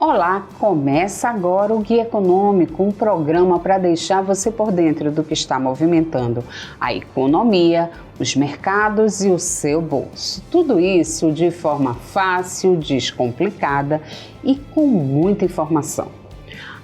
Olá, começa agora o Guia Econômico, um programa para deixar você por dentro do que está movimentando a economia, os mercados e o seu bolso. Tudo isso de forma fácil, descomplicada e com muita informação.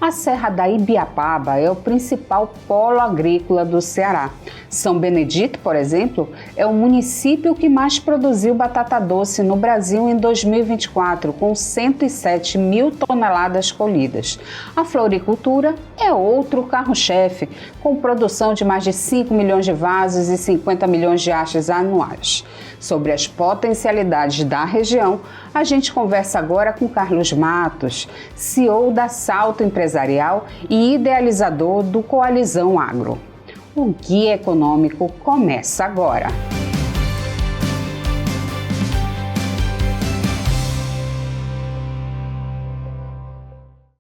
A Serra da Ibiapaba é o principal polo agrícola do Ceará. São Benedito, por exemplo, é o município que mais produziu batata doce no Brasil em 2024, com 107 mil toneladas colhidas. A floricultura é outro carro-chefe, com produção de mais de 5 milhões de vasos e 50 milhões de hastes anuais. Sobre as potencialidades da região, a gente conversa agora com Carlos Matos, CEO da Salto Empresarial e idealizador do Coalizão Agro. O Guia Econômico começa agora.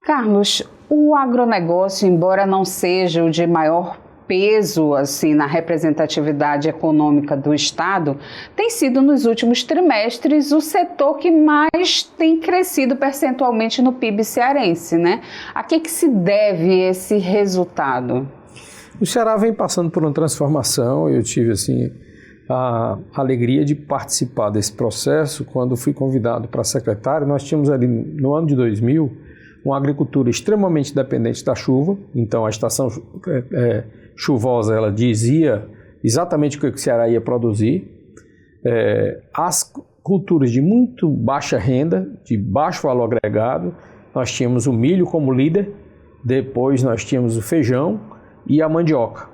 Carlos, o agronegócio, embora não seja o de maior peso assim, na representatividade econômica do Estado, tem sido nos últimos trimestres o setor que mais tem crescido percentualmente no PIB cearense, né? A que se deve esse resultado? O Ceará vem passando por uma transformação. Eu tive assim, a alegria de participar desse processo quando fui convidado para secretário. Nós tínhamos ali no ano de 2000 uma agricultura extremamente dependente da chuva, então a estação chuvosa ela dizia exatamente o que o Ceará ia produzir. As culturas de muito baixa renda, de baixo valor agregado, nós tínhamos o milho como líder, depois nós tínhamos o feijão e a mandioca.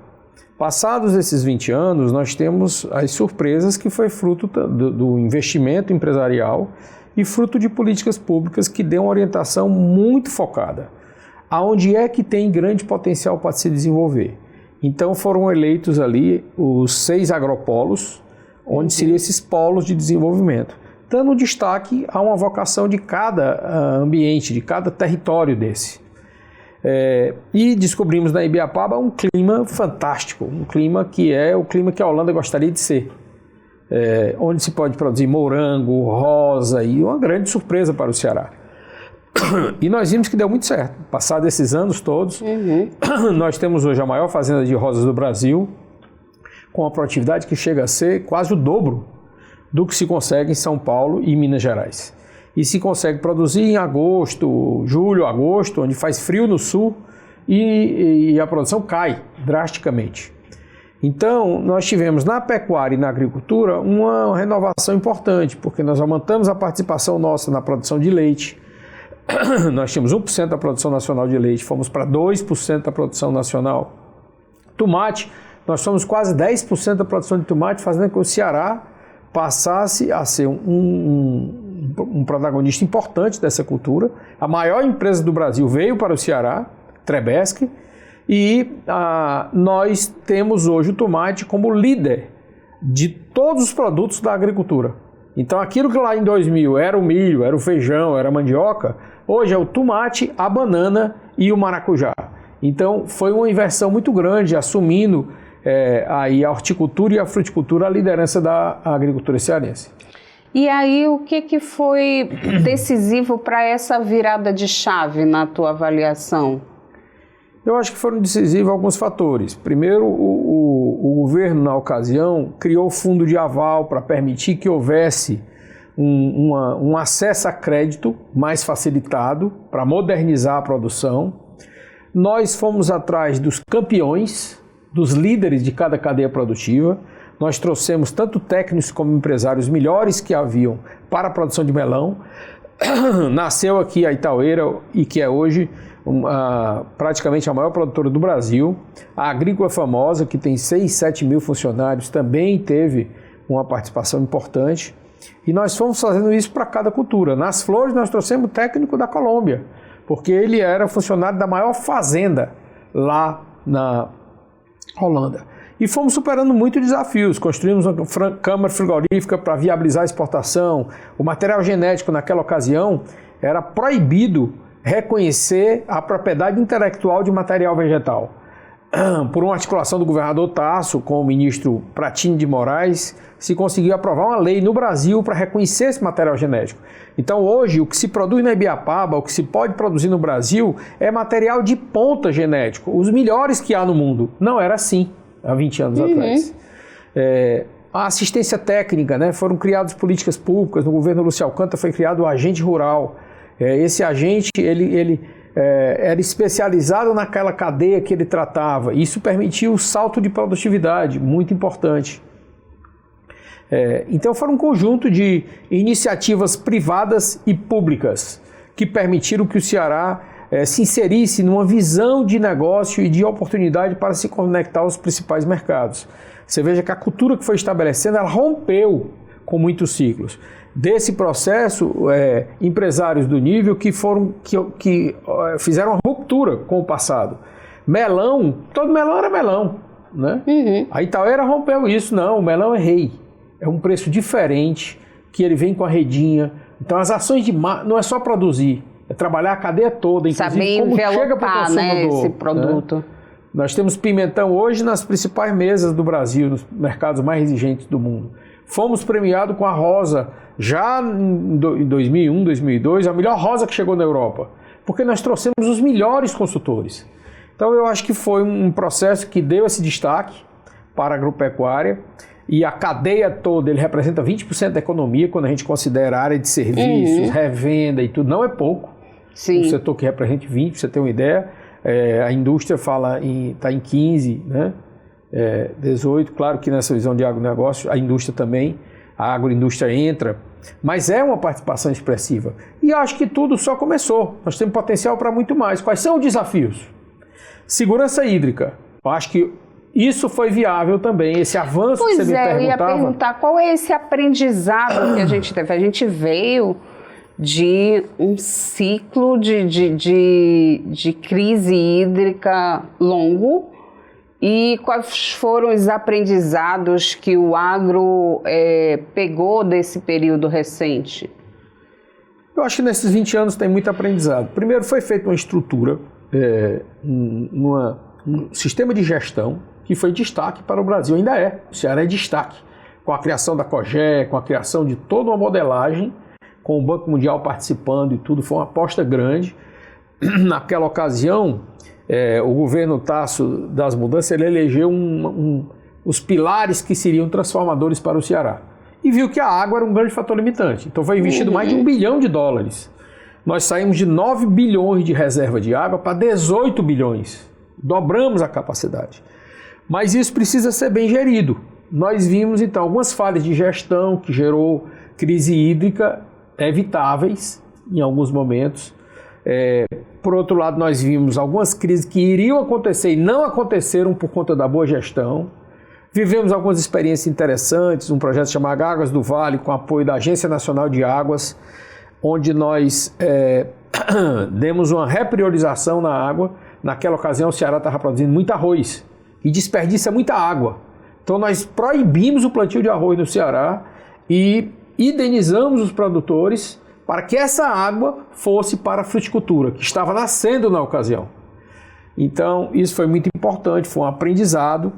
Passados esses 20 anos, nós temos as surpresas que foi fruto do investimento empresarial e fruto de políticas públicas que dão uma orientação muito focada. Aonde é que tem grande potencial para se desenvolver? Então foram eleitos ali os 6 agropolos, onde seriam esses polos de desenvolvimento, dando destaque a uma vocação de cada ambiente, de cada território desse. E descobrimos na Ibiapaba um clima fantástico, um clima que é o clima que a Holanda gostaria de ser. Onde se pode produzir morango, rosa e uma grande surpresa para o Ceará. E nós vimos que deu muito certo. Passados esses anos todos, nós temos hoje a maior fazenda de rosas do Brasil, com uma produtividade que chega a ser quase o dobro do que se consegue em São Paulo e Minas Gerais. E se consegue produzir em agosto, julho, agosto, onde faz frio no sul e a produção cai drasticamente. Então, nós tivemos na pecuária e na agricultura uma renovação importante, porque nós aumentamos a participação nossa na produção de leite. Nós tínhamos 1% da produção nacional de leite, fomos para 2% da produção nacional. Tomate, nós somos quase 10% da produção de tomate, fazendo com que o Ceará passasse a ser um protagonista importante dessa cultura. A maior empresa do Brasil veio para o Ceará, Trabesque, e nós temos hoje o tomate como líder de todos os produtos da agricultura. Então aquilo que lá em 2000 era o milho, era o feijão, era a mandioca, hoje é o tomate, a banana e o maracujá. Então foi uma inversão muito grande, assumindo aí a horticultura e a fruticultura a liderança da agricultura cearense. E aí o que foi decisivo para essa virada de chave na tua avaliação? Eu acho que foram decisivos alguns fatores. Primeiro, o governo, na ocasião, criou o fundo de aval para permitir que houvesse um acesso a crédito mais facilitado para modernizar a produção. Nós fomos atrás dos campeões, dos líderes de cada cadeia produtiva. Nós trouxemos tanto técnicos como empresários melhores que haviam para a produção de melão. Nasceu aqui a Itaueira, e que é hoje praticamente a maior produtora do Brasil. A Agrícola Famosa, que tem 6, 7 mil funcionários, também teve uma participação importante. E nós fomos fazendo isso para cada cultura. Nas flores nós trouxemos o técnico da Colômbia, porque ele era funcionário da maior fazenda lá na Holanda. E fomos superando muitos desafios. Construímos uma câmara frigorífica para viabilizar a exportação. O material genético naquela ocasião era proibido reconhecer a propriedade intelectual de material vegetal. por uma articulação do governador Tasso com o ministro Pratini de Moraes, se conseguiu aprovar uma lei no Brasil para reconhecer esse material genético. Então hoje o que se produz na Ibiapaba, o que se pode produzir no Brasil é material de ponta genético, os melhores que há no mundo. Não era assim há 20 anos atrás. A assistência técnica, né, foram criadas políticas públicas, no governo Lúcio Alcântara foi criado o agente rural. Esse agente, ele era especializado naquela cadeia que ele tratava. Isso permitiu o salto de produtividade, muito importante. Então foram um conjunto de iniciativas privadas e públicas que permitiram que o Ceará se inserisse numa visão de negócio e de oportunidade para se conectar aos principais mercados. Você veja que a cultura que foi estabelecendo, ela rompeu com muitos ciclos. Desse processo, empresários do nível que fizeram uma ruptura com o passado. Melão, todo melão era melão, né? A Itaueira rompeu isso, não, o melão é rei. É um preço diferente, que ele vem com a redinha. Então as ações de não é só produzir, é trabalhar a cadeia toda, inclusive saber como chega para o consumidor. Né, esse produto. Né? Nós temos pimentão hoje nas principais mesas do Brasil, nos mercados mais exigentes do mundo. Fomos premiados com a rosa, já em 2001, 2002, a melhor rosa que chegou na Europa, porque nós trouxemos os melhores consultores. Então eu acho que foi um processo que deu esse destaque para a agropecuária, e a cadeia toda, ele representa 20% da economia, quando a gente considera a área de serviços, revenda e tudo, não é pouco. Sim. Um setor que representa 20%, para você ter uma ideia, a indústria está em 15%, né? 18%, claro que nessa visão de agronegócio, a indústria também, a agroindústria entra, mas é uma participação expressiva. E acho que tudo só começou, nós temos potencial para muito mais. Quais são os desafios? Segurança hídrica, eu acho que isso foi viável também, esse avanço que você me perguntava. Eu ia perguntar qual é esse aprendizado que a gente teve. A gente veio de um ciclo de crise hídrica longo, e quais foram os aprendizados que o agro pegou desse período recente? Eu acho que nesses 20 anos tem muito aprendizado. Primeiro foi feita uma estrutura, um sistema de gestão que foi destaque para o Brasil, ainda é. O Ceará é destaque, com a criação da COGE, com a criação de toda uma modelagem, com o Banco Mundial participando e tudo, foi uma aposta grande. Naquela ocasião, o governo Tasso das Mudanças, ele elegeu os pilares que seriam transformadores para o Ceará. E viu que a água era um grande fator limitante. Então foi investido mais de US$1 bilhão. Nós saímos de 9 bilhões de reserva de água para 18 bilhões. Dobramos a capacidade. Mas isso precisa ser bem gerido. Nós vimos, então, algumas falhas de gestão que gerou crise hídrica evitáveis em alguns momentos. Por outro lado, nós vimos algumas crises que iriam acontecer e não aconteceram por conta da boa gestão. Vivemos algumas experiências interessantes, um projeto chamado Águas do Vale, com apoio da Agência Nacional de Águas, onde nós demos uma repriorização na água. Naquela ocasião, o Ceará estava produzindo muito arroz e desperdiça muita água. Então, nós proibimos o plantio de arroz no Ceará e indenizamos os produtores para que essa água fosse para a fruticultura, que estava nascendo na ocasião. Então, isso foi muito importante, foi um aprendizado.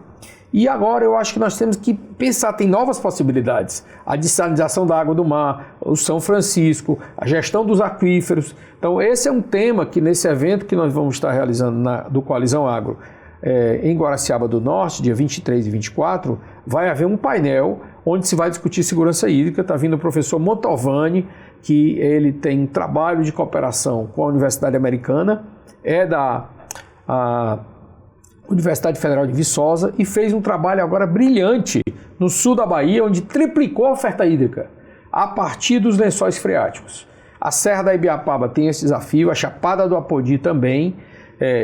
E agora eu acho que nós temos que pensar, tem novas possibilidades. A dessalinização da água do mar, o São Francisco, a gestão dos aquíferos. Então esse é um tema que nesse evento que nós vamos estar realizando do Coalizão Agro em Guaraciaba do Norte, dia 23 e 24, vai haver um painel onde se vai discutir segurança hídrica. Está vindo o professor Montovani, que ele tem um trabalho de cooperação com a Universidade Americana, da Universidade Federal de Viçosa, e fez um trabalho agora brilhante no sul da Bahia, onde triplicou a oferta hídrica a partir dos lençóis freáticos. A Serra da Ibiapaba tem esse desafio, a Chapada do Apodi também.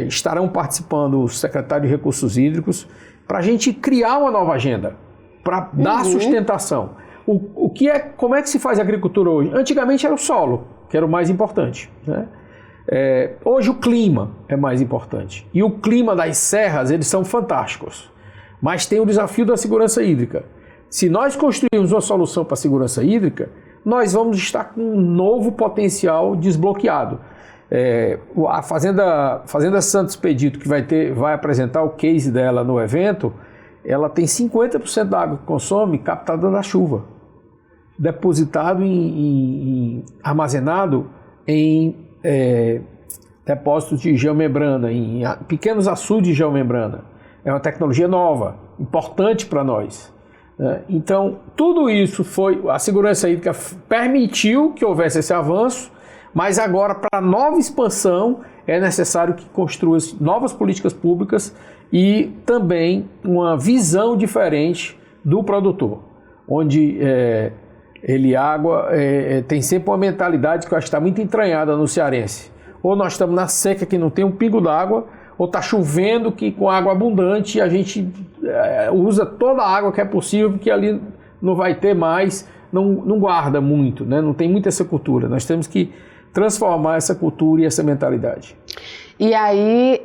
Estarão participando os secretários de Recursos Hídricos para a gente criar uma nova agenda, para dar sustentação. Como é que se faz agricultura hoje? Antigamente era o solo, que era o mais importante, né? Hoje o clima é mais importante, e o clima das serras, eles são fantásticos, mas tem o desafio da segurança hídrica. Se nós construirmos uma solução para a segurança hídrica, nós vamos estar com um novo potencial desbloqueado. A Fazenda Santo Expedito, que vai apresentar o case dela no evento, ela tem 50% da água que consome captada da chuva, depositado armazenado em depósitos de geomembrana, em pequenos açudes de geomembrana. É uma tecnologia nova, importante para nós. Então, tudo isso a segurança hídrica permitiu que houvesse esse avanço, mas agora, para a nova expansão, é necessário que construa novas políticas públicas e também uma visão diferente do produtor, onde tem sempre uma mentalidade que eu acho que está muito entranhada no cearense. Ou nós estamos na seca que não tem um pingo d'água, ou está chovendo que com água abundante a gente usa toda a água que é possível, porque ali não vai ter mais, não guarda muito, né? Não tem muita essa cultura. Nós temos que transformar essa cultura e essa mentalidade. E aí,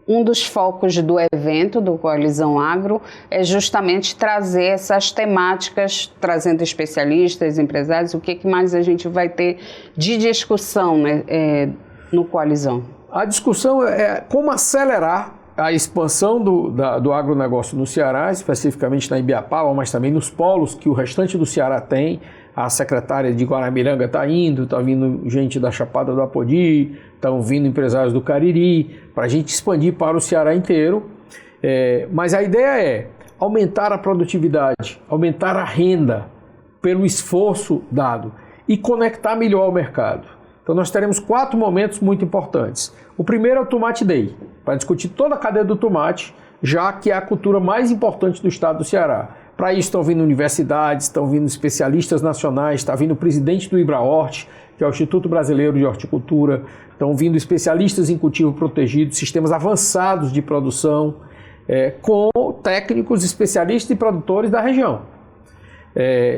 um dos focos do evento, do Coalizão Agro, é justamente trazer essas temáticas, trazendo especialistas, empresários, o que mais a gente vai ter de discussão, né, no Coalizão? A discussão é como acelerar a expansão do agronegócio no Ceará, especificamente na Ibiapaba, mas também nos polos que o restante do Ceará tem. A secretária de Guaramiranga está vindo gente da Chapada do Apodi, estão vindo empresários do Cariri, para a gente expandir para o Ceará inteiro. Mas a ideia é aumentar a produtividade, aumentar a renda pelo esforço dado e conectar melhor ao mercado. Então nós teremos 4 momentos muito importantes. O primeiro é o Tomate Day, para discutir toda a cadeia do tomate, já que é a cultura mais importante do estado do Ceará. Para isso estão vindo universidades, estão vindo especialistas nacionais, está vindo o presidente do IBRAHORT, que é o Instituto Brasileiro de Horticultura, estão vindo especialistas em cultivo protegido, sistemas avançados de produção, com técnicos, especialistas e produtores da região.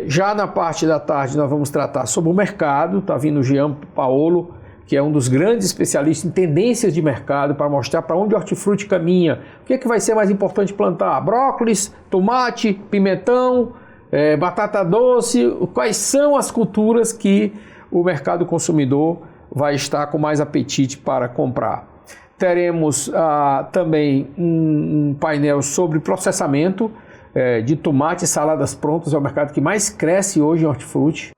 Já na parte da tarde nós vamos tratar sobre o mercado, está vindo o Jean Paolo, que é um dos grandes especialistas em tendências de mercado, para mostrar para onde o hortifruti caminha, o que vai ser mais importante plantar, brócolis, tomate, pimentão, batata doce, quais são as culturas que o mercado consumidor vai estar com mais apetite para comprar. Teremos também um painel sobre processamento de tomate e saladas prontas, é o mercado que mais cresce hoje em hortifruti.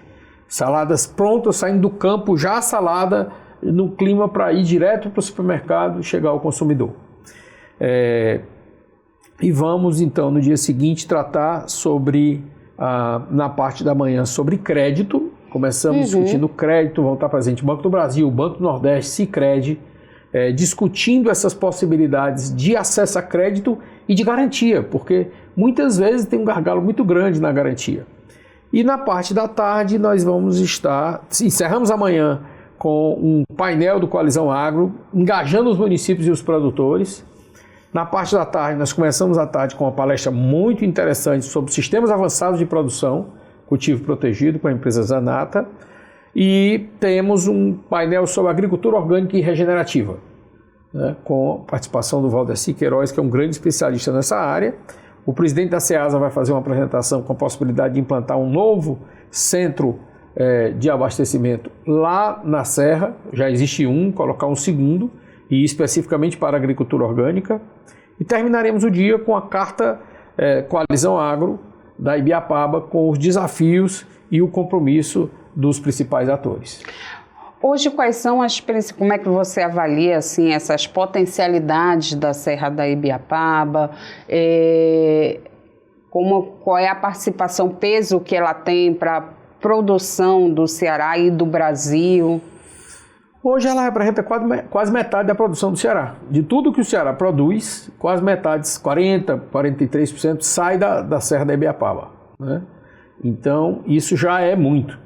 Saladas prontas, saindo do campo, já a salada no clima para ir direto para o supermercado e chegar ao consumidor. E vamos então no dia seguinte tratar sobre, na parte da manhã, sobre crédito. Começamos discutindo crédito, vão estar presentes o Banco do Brasil, o Banco do Nordeste, Sicredi, discutindo essas possibilidades de acesso a crédito e de garantia, porque muitas vezes tem um gargalo muito grande na garantia. E na parte da tarde nós vamos encerramos amanhã com um painel do Coalizão Agro, engajando os municípios e os produtores. Na parte da tarde nós começamos a tarde com uma palestra muito interessante sobre sistemas avançados de produção, cultivo protegido, com a empresa Zanata. E temos um painel sobre agricultura orgânica e regenerativa, né, com a participação do Valdeci Queiroz, que é um grande especialista nessa área. O presidente da Ceasa vai fazer uma apresentação com a possibilidade de implantar um novo centro de abastecimento lá na Serra. Já existe colocar um segundo, e especificamente para a agricultura orgânica. E terminaremos o dia com a carta Coalizão Agro da Ibiapaba, com os desafios e o compromisso dos principais atores. Hoje, quais são como é que você avalia assim, essas potencialidades da Serra da Ibiapaba? Qual é a participação, peso que ela tem para a produção do Ceará e do Brasil? Hoje ela representa quase metade da produção do Ceará. De tudo que o Ceará produz, quase metade, 40%, 43% sai da Serra da Ibiapaba, né? Então, isso já é muito.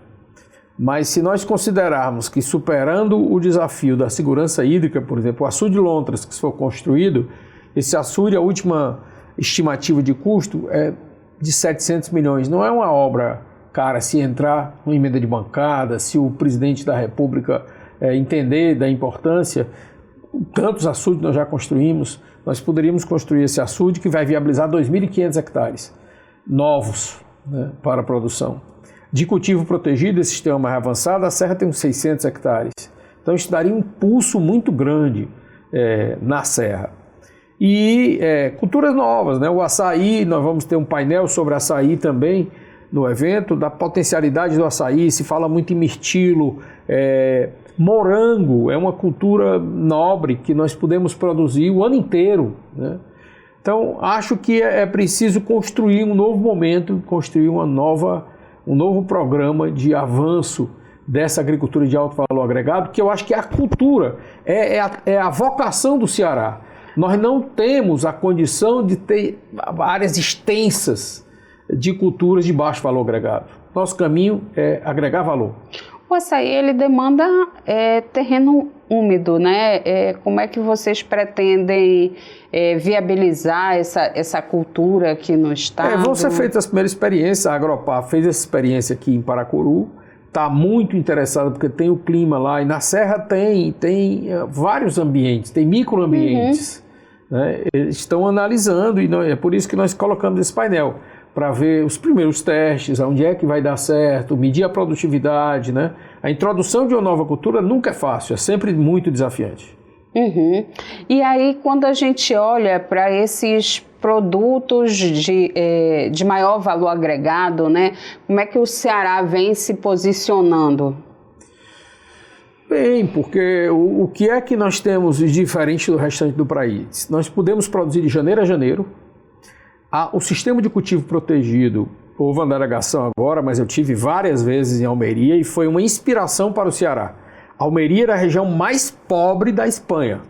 Mas se nós considerarmos que, superando o desafio da segurança hídrica, por exemplo, o açude de Lontras, que for construído, esse açude, a última estimativa de custo é de 700 milhões. Não é uma obra cara. Se entrar uma emenda de bancada, se o presidente da República entender da importância, tantos açudes nós já construímos, nós poderíamos construir esse açude que vai viabilizar 2.500 hectares novos, né, para a produção. De cultivo protegido, esse sistema mais avançado, a Serra tem uns 600 hectares. Então isso daria um impulso muito grande na Serra. E culturas novas, né? O açaí, nós vamos ter um painel sobre açaí também no evento, da potencialidade do açaí, se fala muito em mirtilo, morango, é uma cultura nobre que nós podemos produzir o ano inteiro, né? Então, acho que é preciso construir um novo momento, construir um novo programa de avanço dessa agricultura de alto valor agregado, que eu acho que a cultura é a vocação do Ceará. Nós não temos a condição de ter áreas extensas de culturas de baixo valor agregado. Nosso caminho é agregar valor. O açaí, ele demanda terreno úmido, né? Como é que vocês pretendem viabilizar essa cultura aqui no estado? Vão ser feitas as primeiras experiências. A Agropar fez essa experiência aqui em Paracuru, está muito interessada porque tem o clima lá, e na Serra tem vários ambientes, tem microambientes. Né? Eles estão analisando, e é por isso que nós colocamos esse painel, para ver os primeiros testes, onde é que vai dar certo, medir a produtividade, né? A introdução de uma nova cultura nunca é fácil, é sempre muito desafiante. E aí, quando a gente olha para esses produtos de maior valor agregado, né? Como é que o Ceará vem se posicionando? Bem, porque o que é que nós temos de diferente do restante do país? Nós podemos produzir de janeiro a janeiro. O sistema de cultivo protegido, houve uma delegação agora, mas eu tive várias vezes em Almeria e foi uma inspiração para o Ceará. Almeria era a região mais pobre da Espanha.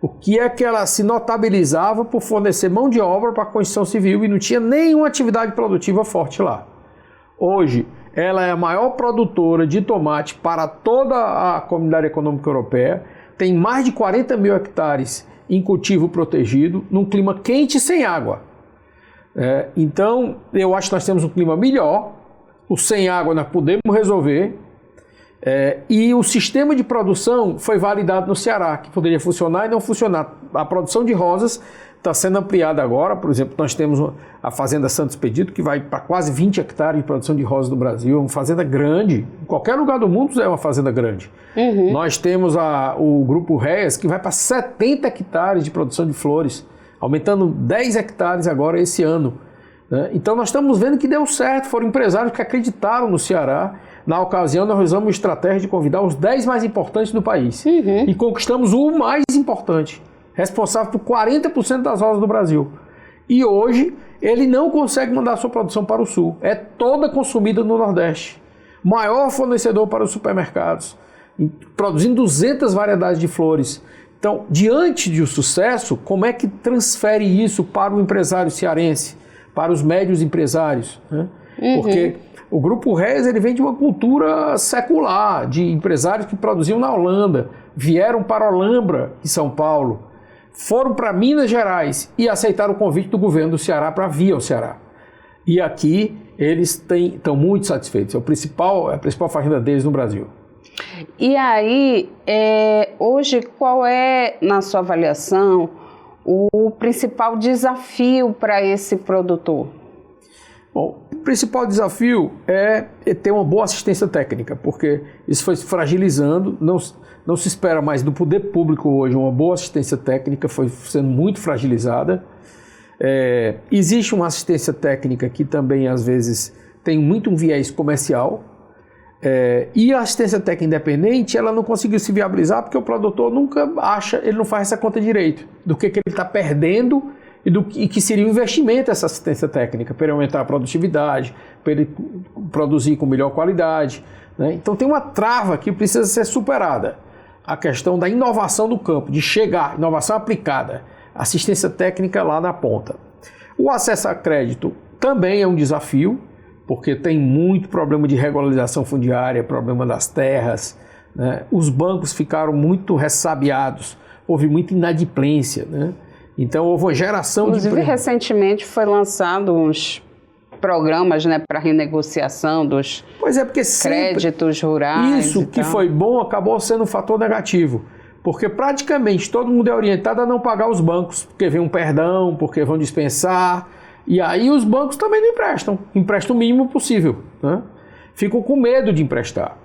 O que é que ela se notabilizava por fornecer mão de obra para a construção civil e não tinha nenhuma atividade produtiva forte lá. Hoje, ela é a maior produtora de tomate para toda a Comunidade Econômica Europeia, tem mais de 40 mil hectares em cultivo protegido, num clima quente e sem água. Então, eu acho que nós temos um clima melhor, o sem água nós podemos resolver, e o sistema de produção foi validado no Ceará, que poderia funcionar e não funcionar. A produção de rosas está sendo ampliada agora, por exemplo, nós temos a Fazenda Santos Expedito, que vai para quase 20 hectares de produção de rosas no Brasil, é uma fazenda grande, em qualquer lugar do mundo é uma fazenda grande. Nós temos o Grupo Reis, que vai para 70 hectares de produção de flores, aumentando 10 hectares agora esse ano. Né? Então nós estamos vendo que deu certo, foram empresários que acreditaram no Ceará. Na ocasião nós usamos uma estratégia de convidar os 10 mais importantes do país. E conquistamos o mais importante, responsável por 40% das rosas do Brasil. E hoje ele não consegue mandar sua produção para o Sul, é toda consumida no Nordeste. Maior fornecedor para os supermercados, produzindo 200 variedades de flores. Então, diante de um sucesso, como é que transfere isso para o empresário cearense, para os médios empresários? Né? Porque o Grupo Reis ele vem de uma cultura secular, de empresários que produziam na Holanda, vieram para Olambra, em São Paulo, foram para Minas Gerais e aceitaram o convite do governo do Ceará para vir ao Ceará. E aqui eles estão muito satisfeitos, é a principal fazenda deles no Brasil. E aí, hoje, qual é, na sua avaliação, o principal desafio para esse produtor? Bom, o principal desafio é ter uma boa assistência técnica, porque isso foi se fragilizando, não se espera mais do poder público hoje uma boa assistência técnica, foi sendo muito fragilizada. Existe uma assistência técnica que também, às vezes, tem muito um viés comercial, e a assistência técnica independente, ela não conseguiu se viabilizar porque o produtor nunca acha, ele não faz essa conta direito do que ele está perdendo e que seria um investimento essa assistência técnica para ele aumentar a produtividade, para ele produzir com melhor qualidade. Né? Então tem uma trava que precisa ser superada, a questão da inovação do campo, de chegar, inovação aplicada, assistência técnica lá na ponta. O acesso a crédito também é um desafio, porque tem muito problema de regularização fundiária, problema das terras, né? Os bancos ficaram muito ressabiados, houve muita inadimplência, né? Então houve uma geração Inclusive, recentemente foi lançado uns programas, né, para renegociação dos créditos rurais. Isso que foi bom acabou sendo um fator negativo, porque praticamente todo mundo é orientado a não pagar os bancos, porque vem um perdão, porque vão dispensar. E aí os bancos também não emprestam o mínimo possível, né? Ficam com medo de emprestar.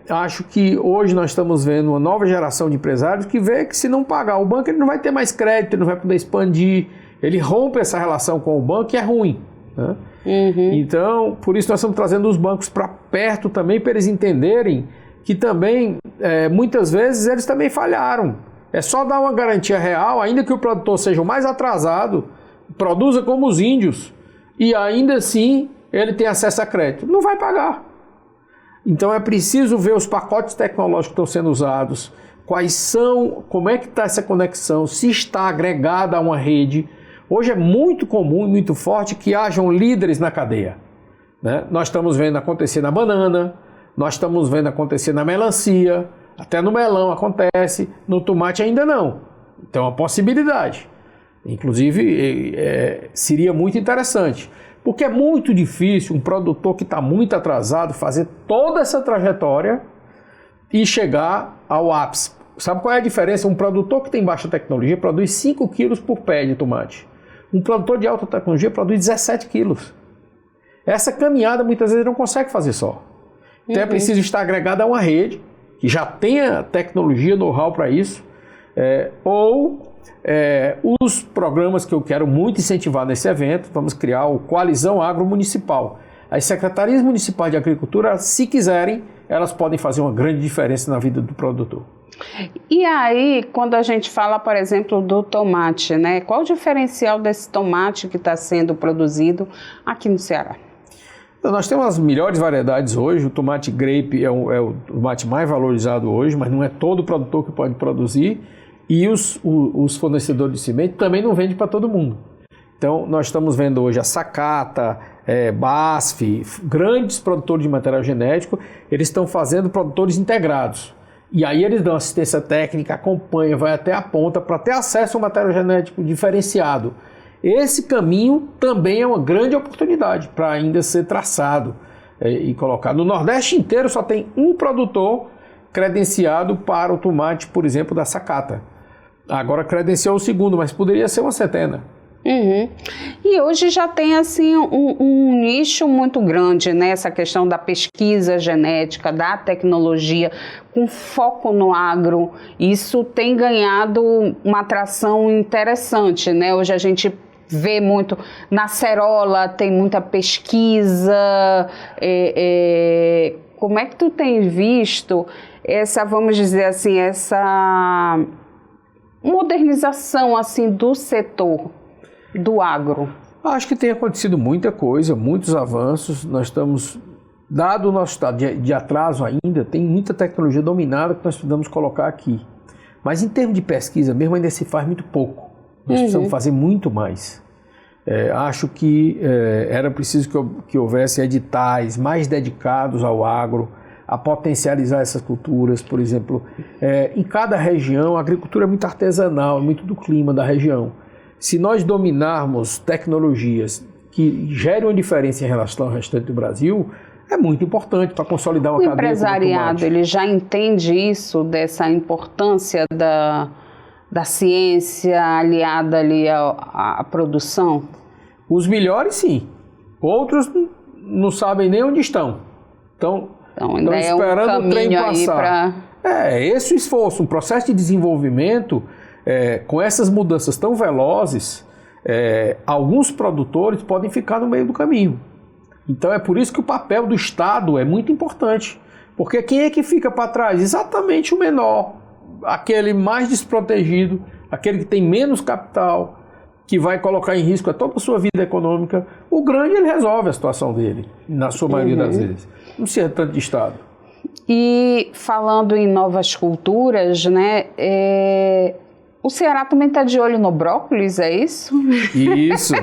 Acho que hoje nós estamos vendo uma nova geração de empresários que vê que se não pagar o banco, ele não vai ter mais crédito, ele não vai poder expandir, ele rompe essa relação com o banco e é ruim, né? Então, por isso nós estamos trazendo os bancos para perto também, para eles entenderem que também, muitas vezes, eles também falharam. É só dar uma garantia real, ainda que o produtor seja o mais atrasado, produza como os índios, e ainda assim ele tem acesso a crédito. Não vai pagar. Então é preciso ver os pacotes tecnológicos que estão sendo usados, quais são, como é que está essa conexão, se está agregada a uma rede. Hoje é muito comum e muito forte que hajam líderes na cadeia, né? Nós estamos vendo acontecer na banana, nós estamos vendo acontecer na melancia, até no melão acontece, no tomate ainda não. Então é uma possibilidade. Inclusive seria muito interessante, porque é muito difícil um produtor que está muito atrasado fazer toda essa trajetória e chegar ao ápice. Sabe qual é a diferença? Um produtor que tem baixa tecnologia produz 5 quilos por pé de tomate. Um produtor de alta tecnologia produz 17 quilos. Essa caminhada muitas vezes não consegue fazer só. Então é preciso estar agregado a uma rede que já tenha tecnologia, know-how para isso, os programas que eu quero muito incentivar nesse evento. Vamos criar o Coalizão Agromunicipal. As secretarias municipais de agricultura, se quiserem, elas podem fazer uma grande diferença na vida do produtor. E aí, quando a gente fala, por exemplo, do tomate, né? Qual o diferencial desse tomate que está sendo produzido aqui no Ceará? Nós temos as melhores variedades hoje. O tomate grape é o tomate mais valorizado hoje, mas não é todo produtor que pode produzir. E os fornecedores de semente também não vendem para todo mundo. Então, nós estamos vendo hoje a Sakata, BASF, grandes produtores de material genético, eles estão fazendo produtores integrados. E aí eles dão assistência técnica, acompanham, vai até a ponta para ter acesso ao material genético diferenciado. Esse caminho também é uma grande oportunidade para ainda ser traçado e colocado. No Nordeste inteiro só tem um produtor credenciado para o tomate, por exemplo, da Sakata. Agora credenciou o segundo, mas poderia ser uma centena. E hoje já tem assim um nicho muito grande, né? Essa questão da pesquisa genética, da tecnologia, com foco no agro. Isso tem ganhado uma atração interessante, né? Hoje a gente vê muito na Cerola, tem muita pesquisa. Como é que tu tem visto essa, vamos dizer assim, essa modernização assim do setor do agro? Acho que tem acontecido muita coisa, muitos avanços. Nós estamos, dado o nosso estado de atraso ainda, tem muita tecnologia dominada que nós precisamos colocar aqui. Mas em termos de pesquisa mesmo, ainda se faz muito pouco. Nós precisamos fazer muito mais. Acho que era preciso que houvesse editais mais dedicados ao agro, a potencializar essas culturas. Por exemplo, em cada região a agricultura é muito artesanal, é muito do clima da região. Se nós dominarmos tecnologias que gerem uma diferença em relação ao restante do Brasil, é muito importante para consolidar uma cadeia. O empresariado, ele já entende isso, dessa importância da ciência aliada ali à produção? Os melhores, sim. Outros não sabem nem onde estão. Então ainda esperando o trem passar. Esse esforço, um processo de desenvolvimento, com essas mudanças tão velozes, alguns produtores podem ficar no meio do caminho. Então é por isso que o papel do Estado é muito importante. Porque quem é que fica para trás? Exatamente o menor, aquele mais desprotegido, aquele que tem menos capital, que vai colocar em risco toda a sua vida econômica. O grande, ele resolve a situação dele, na sua maioria das vezes. Não precisa tanto de Estado. E falando em novas culturas, né, o Ceará também está de olho no brócolis, é isso? Isso.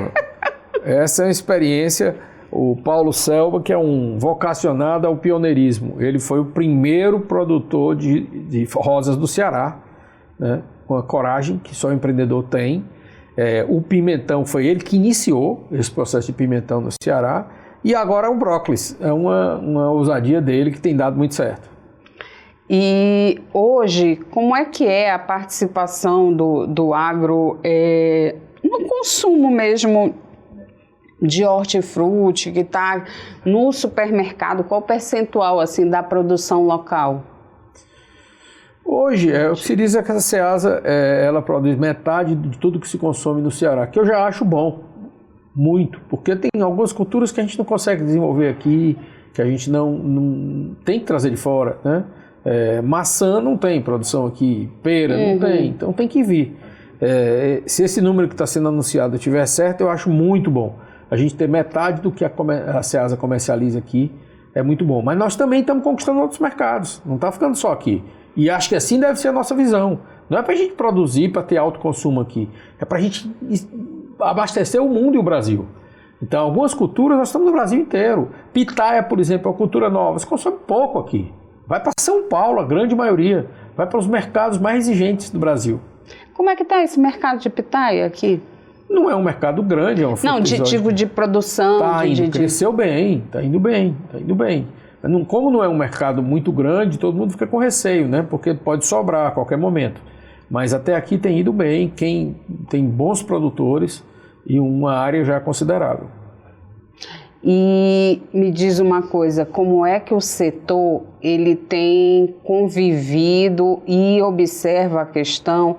Essa é uma experiência. O Paulo Selva, que é um vocacionado ao pioneirismo, ele foi o primeiro produtor de rosas do Ceará, né, com a coragem que só o empreendedor tem. O pimentão foi ele que iniciou esse processo de pimentão no Ceará, e agora o brócolis. É uma ousadia dele que tem dado muito certo. E hoje, como é que é a participação do agro no consumo mesmo de hortifruti que está no supermercado, qual o percentual assim, da produção local? Hoje, o que se diz é que a Ceasa ela produz metade de tudo que se consome no Ceará, que eu já acho bom, muito, porque tem algumas culturas que a gente não consegue desenvolver aqui, que a gente não tem que trazer de fora, né? Maçã não tem produção aqui, pera não tem, então tem que vir. Se esse número que está sendo anunciado estiver certo, eu acho muito bom. A gente ter metade do que a Ceasa comercializa aqui é muito bom. Mas nós também estamos conquistando outros mercados, não está ficando só aqui. E acho que assim deve ser a nossa visão. Não é para a gente produzir para ter alto consumo aqui, é para a gente abastecer o mundo e o Brasil. Então, algumas culturas nós estamos no Brasil inteiro. Pitaia, por exemplo, é uma cultura nova, se consome pouco aqui. Vai para São Paulo, a grande maioria. Vai para os mercados mais exigentes do Brasil. Como é que está esse mercado de pitaia aqui? Não é um mercado grande, é uma fruta exótica. Digo de produção. Cresceu bem, está indo bem. Como não é um mercado muito grande, todo mundo fica com receio, né? Porque pode sobrar a qualquer momento. Mas até aqui tem ido bem, tem bons produtores e uma área já considerável. E me diz uma coisa, como é que o setor ele tem convivido e observa a questão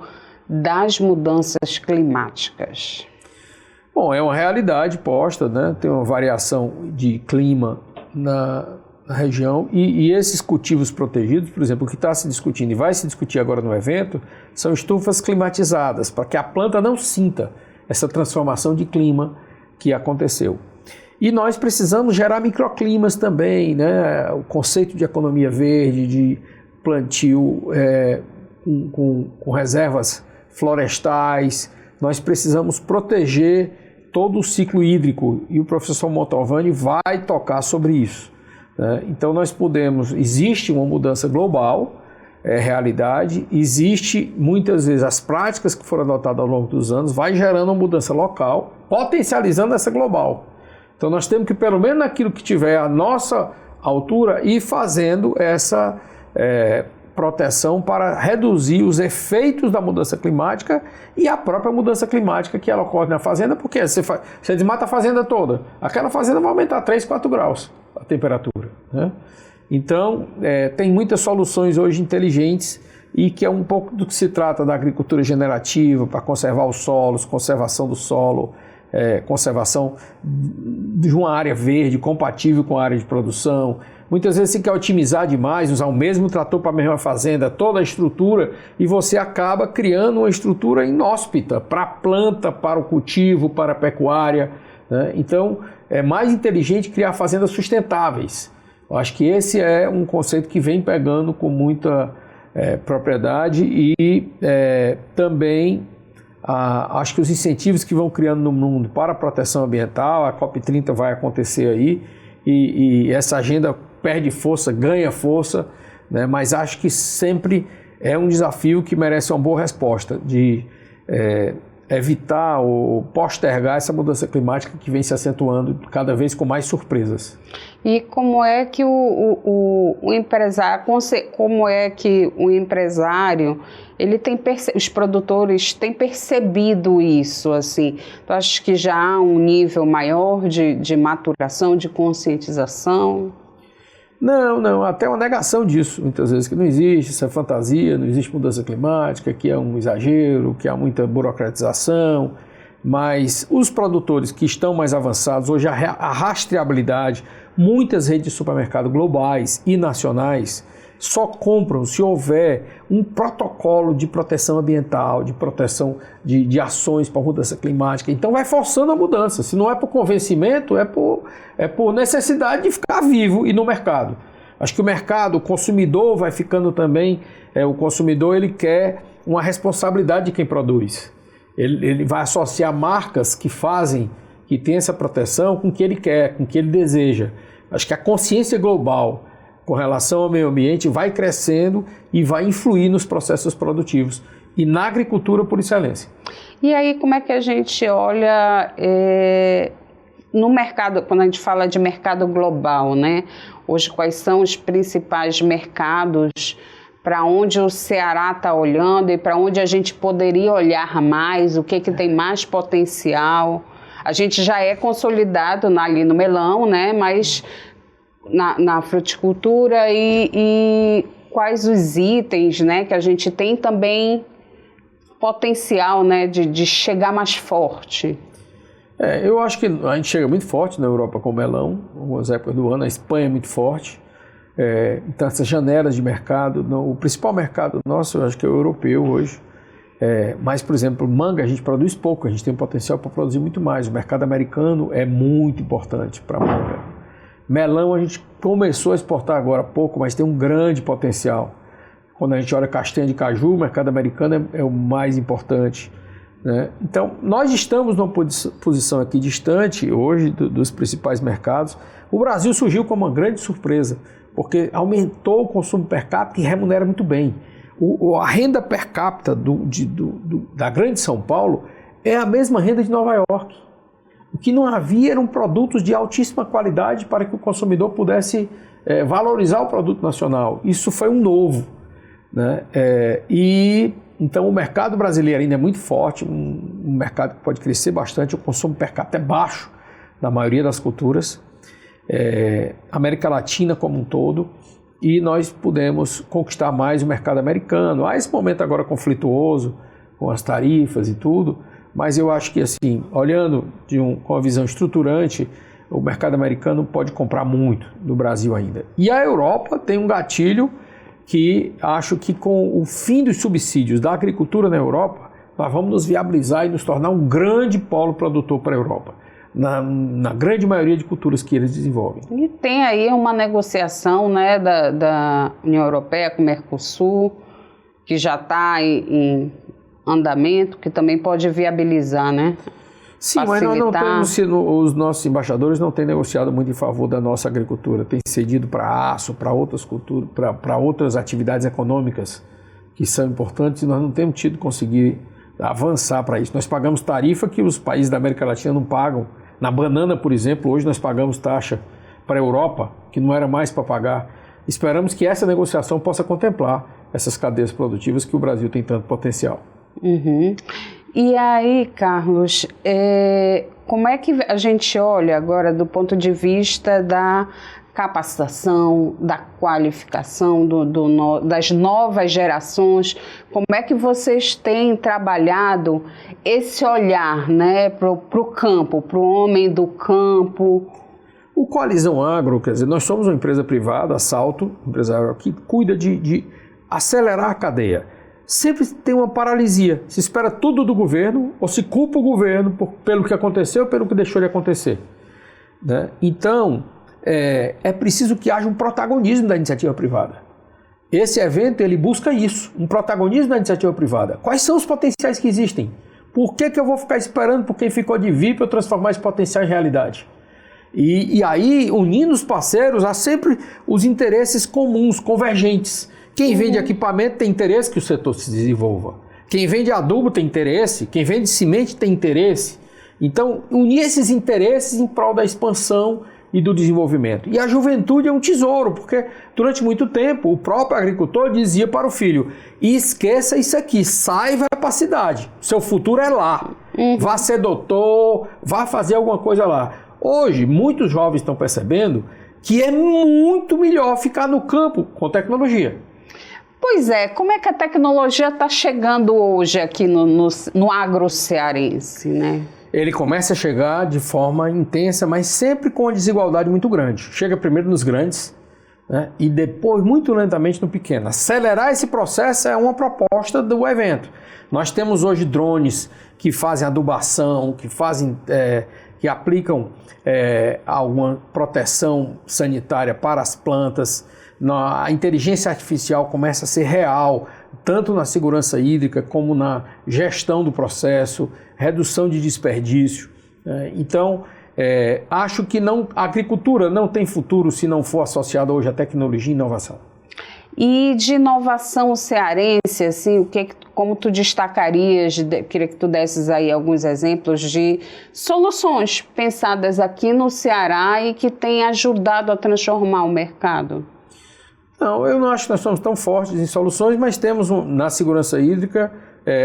das mudanças climáticas? Bom, é uma realidade posta, né? Tem uma variação de clima na região e esses cultivos protegidos, por exemplo, o que está se discutindo e vai se discutir agora no evento, são estufas climatizadas, para que a planta não sinta essa transformação de clima que aconteceu. E nós precisamos gerar microclimas também, né? O conceito de economia verde, de plantio com reservas florestais, nós precisamos proteger todo o ciclo hídrico e o professor Montalvani vai tocar sobre isso. Então existe uma mudança global, é realidade, existe muitas vezes as práticas que foram adotadas ao longo dos anos, vai gerando uma mudança local, potencializando essa global. Então nós temos que, pelo menos naquilo que tiver a nossa altura, ir fazendo essa proteção para reduzir os efeitos da mudança climática e a própria mudança climática que ela ocorre na fazenda, porque você desmata a fazenda toda, aquela fazenda vai aumentar 3, 4 graus a temperatura, né? Então, tem muitas soluções hoje inteligentes e que é um pouco do que se trata da agricultura generativa, para conservar os solos, conservação do solo, conservação de uma área verde compatível com a área de produção. Muitas vezes você quer otimizar demais, usar o mesmo trator para a mesma fazenda, toda a estrutura, e você acaba criando uma estrutura inóspita para a planta, para o cultivo, para a pecuária, né? Então, é mais inteligente criar fazendas sustentáveis. Eu acho que esse é um conceito que vem pegando com muita propriedade e também acho que os incentivos que vão criando no mundo para a proteção ambiental, a COP30 vai acontecer aí e essa agenda perde força, ganha força, né? Mas acho que sempre é um desafio que merece uma boa resposta de evitar ou postergar essa mudança climática que vem se acentuando cada vez com mais surpresas. E como é que o empresário, ele tem os produtores têm percebido isso, assim? Tu acha que já há um nível maior de maturação, de conscientização? Não, até uma negação disso, muitas vezes, que não existe, isso é fantasia, não existe mudança climática, que é um exagero, que há muita burocratização, mas os produtores que estão mais avançados, hoje a rastreabilidade, muitas redes de supermercado globais e nacionais só compram se houver um protocolo de proteção ambiental, de proteção de ações para a mudança climática. Então vai forçando a mudança. Se não é por convencimento, é por necessidade de ficar vivo e no mercado. Acho que o mercado, o consumidor vai ficando também, o consumidor ele quer uma responsabilidade de quem produz. Ele vai associar marcas que tem essa proteção com o que ele quer, com o que ele deseja. Acho que a consciência global com relação ao meio ambiente vai crescendo e vai influir nos processos produtivos e na agricultura por excelência. E aí como é que a gente olha no mercado, quando a gente fala de mercado global, né? Hoje quais são os principais mercados para onde o Ceará está olhando e para onde a gente poderia olhar mais, o que tem mais potencial? A gente já é consolidado ali no melão, né? Mas na fruticultura e quais os itens, né, que a gente tem também potencial, né, de chegar mais forte? Eu acho que a gente chega muito forte na Europa com o melão, algumas épocas do ano, a Espanha é muito forte, então essas janelas de mercado, o principal mercado nosso eu acho que é o europeu hoje, mas, por exemplo, manga a gente produz pouco, a gente tem um potencial para produzir muito mais, o mercado americano é muito importante para a manga. Melão a gente começou a exportar agora há pouco, mas tem um grande potencial. Quando a gente olha castanha de caju, o mercado americano é o mais importante, né? Então, nós estamos numa posição aqui distante hoje dos principais mercados. O Brasil surgiu como uma grande surpresa, porque aumentou o consumo per capita e remunera muito bem. A renda per capita da grande São Paulo é a mesma renda de Nova York. O que não havia eram produtos de altíssima qualidade para que o consumidor pudesse valorizar o produto nacional. Isso foi um novo, né? Então o mercado brasileiro ainda é muito forte, um mercado que pode crescer bastante, o consumo per capita é baixo na maioria das culturas, América Latina como um todo, e nós pudemos conquistar mais o mercado americano. Há esse momento agora conflituoso, com as tarifas e tudo, mas eu acho que, assim, olhando com a visão estruturante, o mercado americano pode comprar muito do Brasil ainda. E a Europa tem um gatilho que acho que com o fim dos subsídios da agricultura na Europa, nós vamos nos viabilizar e nos tornar um grande polo produtor para a Europa, na grande maioria de culturas que eles desenvolvem. E tem aí uma negociação, né, da União Europeia com o Mercosul, que já está em andamento, que também pode viabilizar, né? Sim, facilitar. Mas nós não temos, os nossos embaixadores não têm negociado muito em favor da nossa agricultura, têm cedido para aço, para outras culturas, para outras atividades econômicas que são importantes, e nós não temos tido conseguir avançar para isso. Nós pagamos tarifa que os países da América Latina não pagam. Na banana, por exemplo, hoje nós pagamos taxa para a Europa, que não era mais para pagar. Esperamos que essa negociação possa contemplar essas cadeias produtivas que o Brasil tem tanto potencial. Uhum. E aí, Carlos, como é que a gente olha agora do ponto de vista da capacitação, da qualificação das novas gerações? Como é que vocês têm trabalhado esse olhar, né, para o campo, para o homem do campo? O Coalizão Agro, quer dizer, nós somos uma empresa privada, a Salto, empresa que cuida de acelerar a cadeia. Sempre tem uma paralisia, se espera tudo do governo ou se culpa o governo pelo que aconteceu, pelo que deixou de acontecer, né? Então, é preciso que haja um protagonismo da iniciativa privada. Esse evento, ele busca isso, um protagonismo da iniciativa privada. Quais são os potenciais que existem? Por que eu vou ficar esperando por quem ficou de vir para eu transformar esse potencial em realidade? E aí, unindo os parceiros, há sempre os interesses comuns, convergentes. Quem vende equipamento tem interesse que o setor se desenvolva. Quem vende adubo tem interesse, quem vende semente tem interesse. Então, unir esses interesses em prol da expansão e do desenvolvimento. E a juventude é um tesouro, porque durante muito tempo o próprio agricultor dizia para o filho: esqueça isso aqui, sai e vai para a cidade, seu futuro é lá, vá ser doutor, vá fazer alguma coisa lá. Hoje, muitos jovens estão percebendo que é muito melhor ficar no campo com tecnologia. Pois é, como é que a tecnologia está chegando hoje aqui no agro cearense, né? Ele começa a chegar de forma intensa, mas sempre com uma desigualdade muito grande. Chega primeiro nos grandes, né, e depois, muito lentamente, no pequeno. Acelerar esse processo é uma proposta do evento. Nós temos hoje drones que fazem adubação, que aplicam alguma proteção sanitária para as plantas. A inteligência artificial começa a ser real, tanto na segurança hídrica como na gestão do processo, redução de desperdício. Então, acho que a agricultura não tem futuro se não for associada hoje à tecnologia e inovação. E de inovação cearense, assim, como tu destacarias, queria que tu desses aí alguns exemplos de soluções pensadas aqui no Ceará e que têm ajudado a transformar o mercado? Não, eu não acho que nós somos tão fortes em soluções, mas temos na segurança hídrica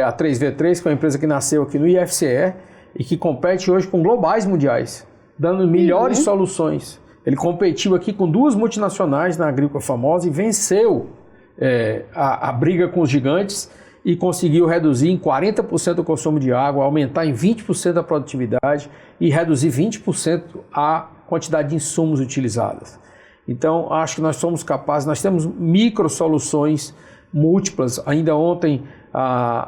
a 3V3, que é uma empresa que nasceu aqui no IFCE e que compete hoje com globais mundiais, dando melhores soluções. Ele competiu aqui com 2 multinacionais na agrícola famosa e venceu a briga com os gigantes e conseguiu reduzir em 40% o consumo de água, aumentar em 20% a produtividade e reduzir 20% a quantidade de insumos utilizadas. Então, acho que nós somos capazes, nós temos micro soluções múltiplas. Ainda ontem,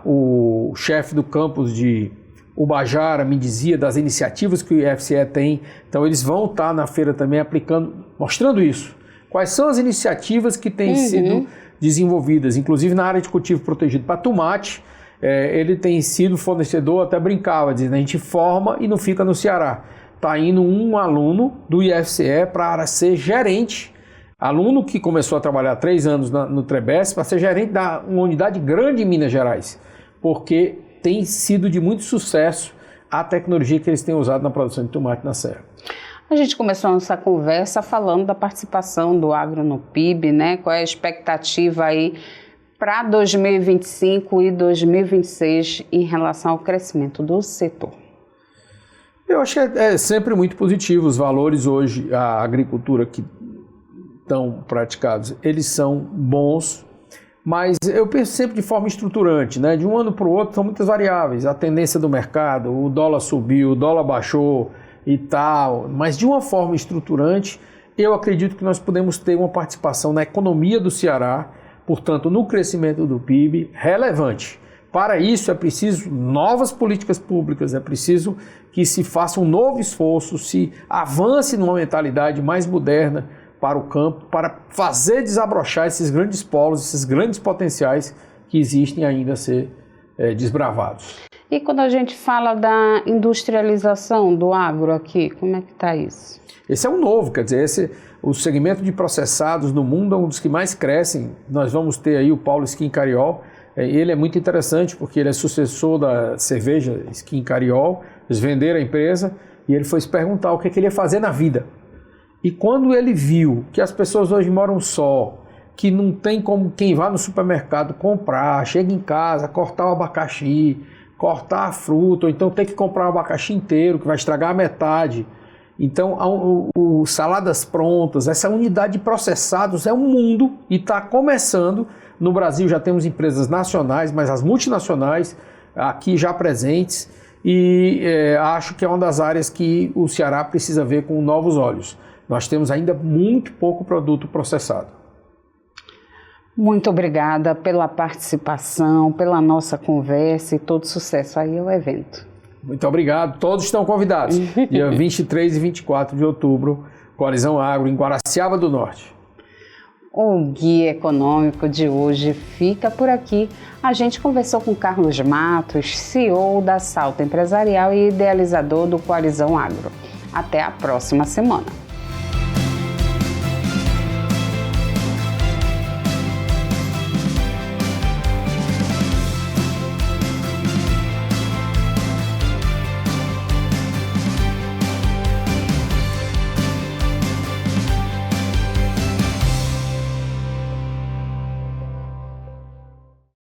o chefe do campus de Ubajara me dizia das iniciativas que o IFCE tem. Então, eles vão estar na feira também aplicando, mostrando isso. Quais são as iniciativas que têm sido desenvolvidas, inclusive na área de cultivo protegido para tomate. Ele tem sido fornecedor, até brincava, dizendo, a gente forma e não fica no Ceará. Está indo um aluno do IFCE para ser gerente, aluno que começou a trabalhar há 3 anos no Trebes, para ser gerente da uma unidade grande em Minas Gerais, porque tem sido de muito sucesso a tecnologia que eles têm usado na produção de tomate na serra. A gente começou essa conversa falando da participação do agro no PIB, né? Qual é a expectativa aí para 2025 e 2026 em relação ao crescimento do setor? Eu acho que é sempre muito positivo. Os valores hoje, a agricultura que estão praticados, eles são bons, mas eu penso sempre de forma estruturante, né? De um ano para o outro são muitas variáveis, a tendência do mercado, o dólar subiu, o dólar baixou e tal, mas de uma forma estruturante, eu acredito que nós podemos ter uma participação na economia do Ceará, portanto, no crescimento do PIB relevante. Para isso é preciso novas políticas públicas, é preciso que se faça um novo esforço, se avance numa mentalidade mais moderna para o campo, para fazer desabrochar esses grandes polos, esses grandes potenciais que existem ainda a ser desbravados. E quando a gente fala da industrialização do agro aqui, como é que está isso? Esse é um novo, quer dizer, o segmento de processados no mundo é um dos que mais crescem. Nós vamos ter aí o Paulo Skin Cariol. Ele é muito interessante porque ele é sucessor da cerveja Skin Cariol. Eles venderam a empresa e ele foi se perguntar o que ele ia fazer na vida. E quando ele viu que as pessoas hoje moram só, que não tem como quem vá no supermercado comprar, chega em casa, cortar o abacaxi, cortar a fruta, ou então tem que comprar o abacaxi inteiro, que vai estragar a metade. Então, o saladas prontas, essa unidade de processados é um mundo e está começando. No Brasil já temos empresas nacionais, mas as multinacionais aqui já presentes e acho que é uma das áreas que o Ceará precisa ver com novos olhos. Nós temos ainda muito pouco produto processado. Muito obrigada pela participação, pela nossa conversa e todo sucesso aí ao evento. Muito obrigado. Todos estão convidados. Dia 23 e 24 de outubro, Coalizão Agro, em Guaraciaba do Norte. O Guia Econômico de hoje fica por aqui. A gente conversou com Carlos Matos, CEO da Salto Empresarial e idealizador do Coalizão Agro. Até a próxima semana.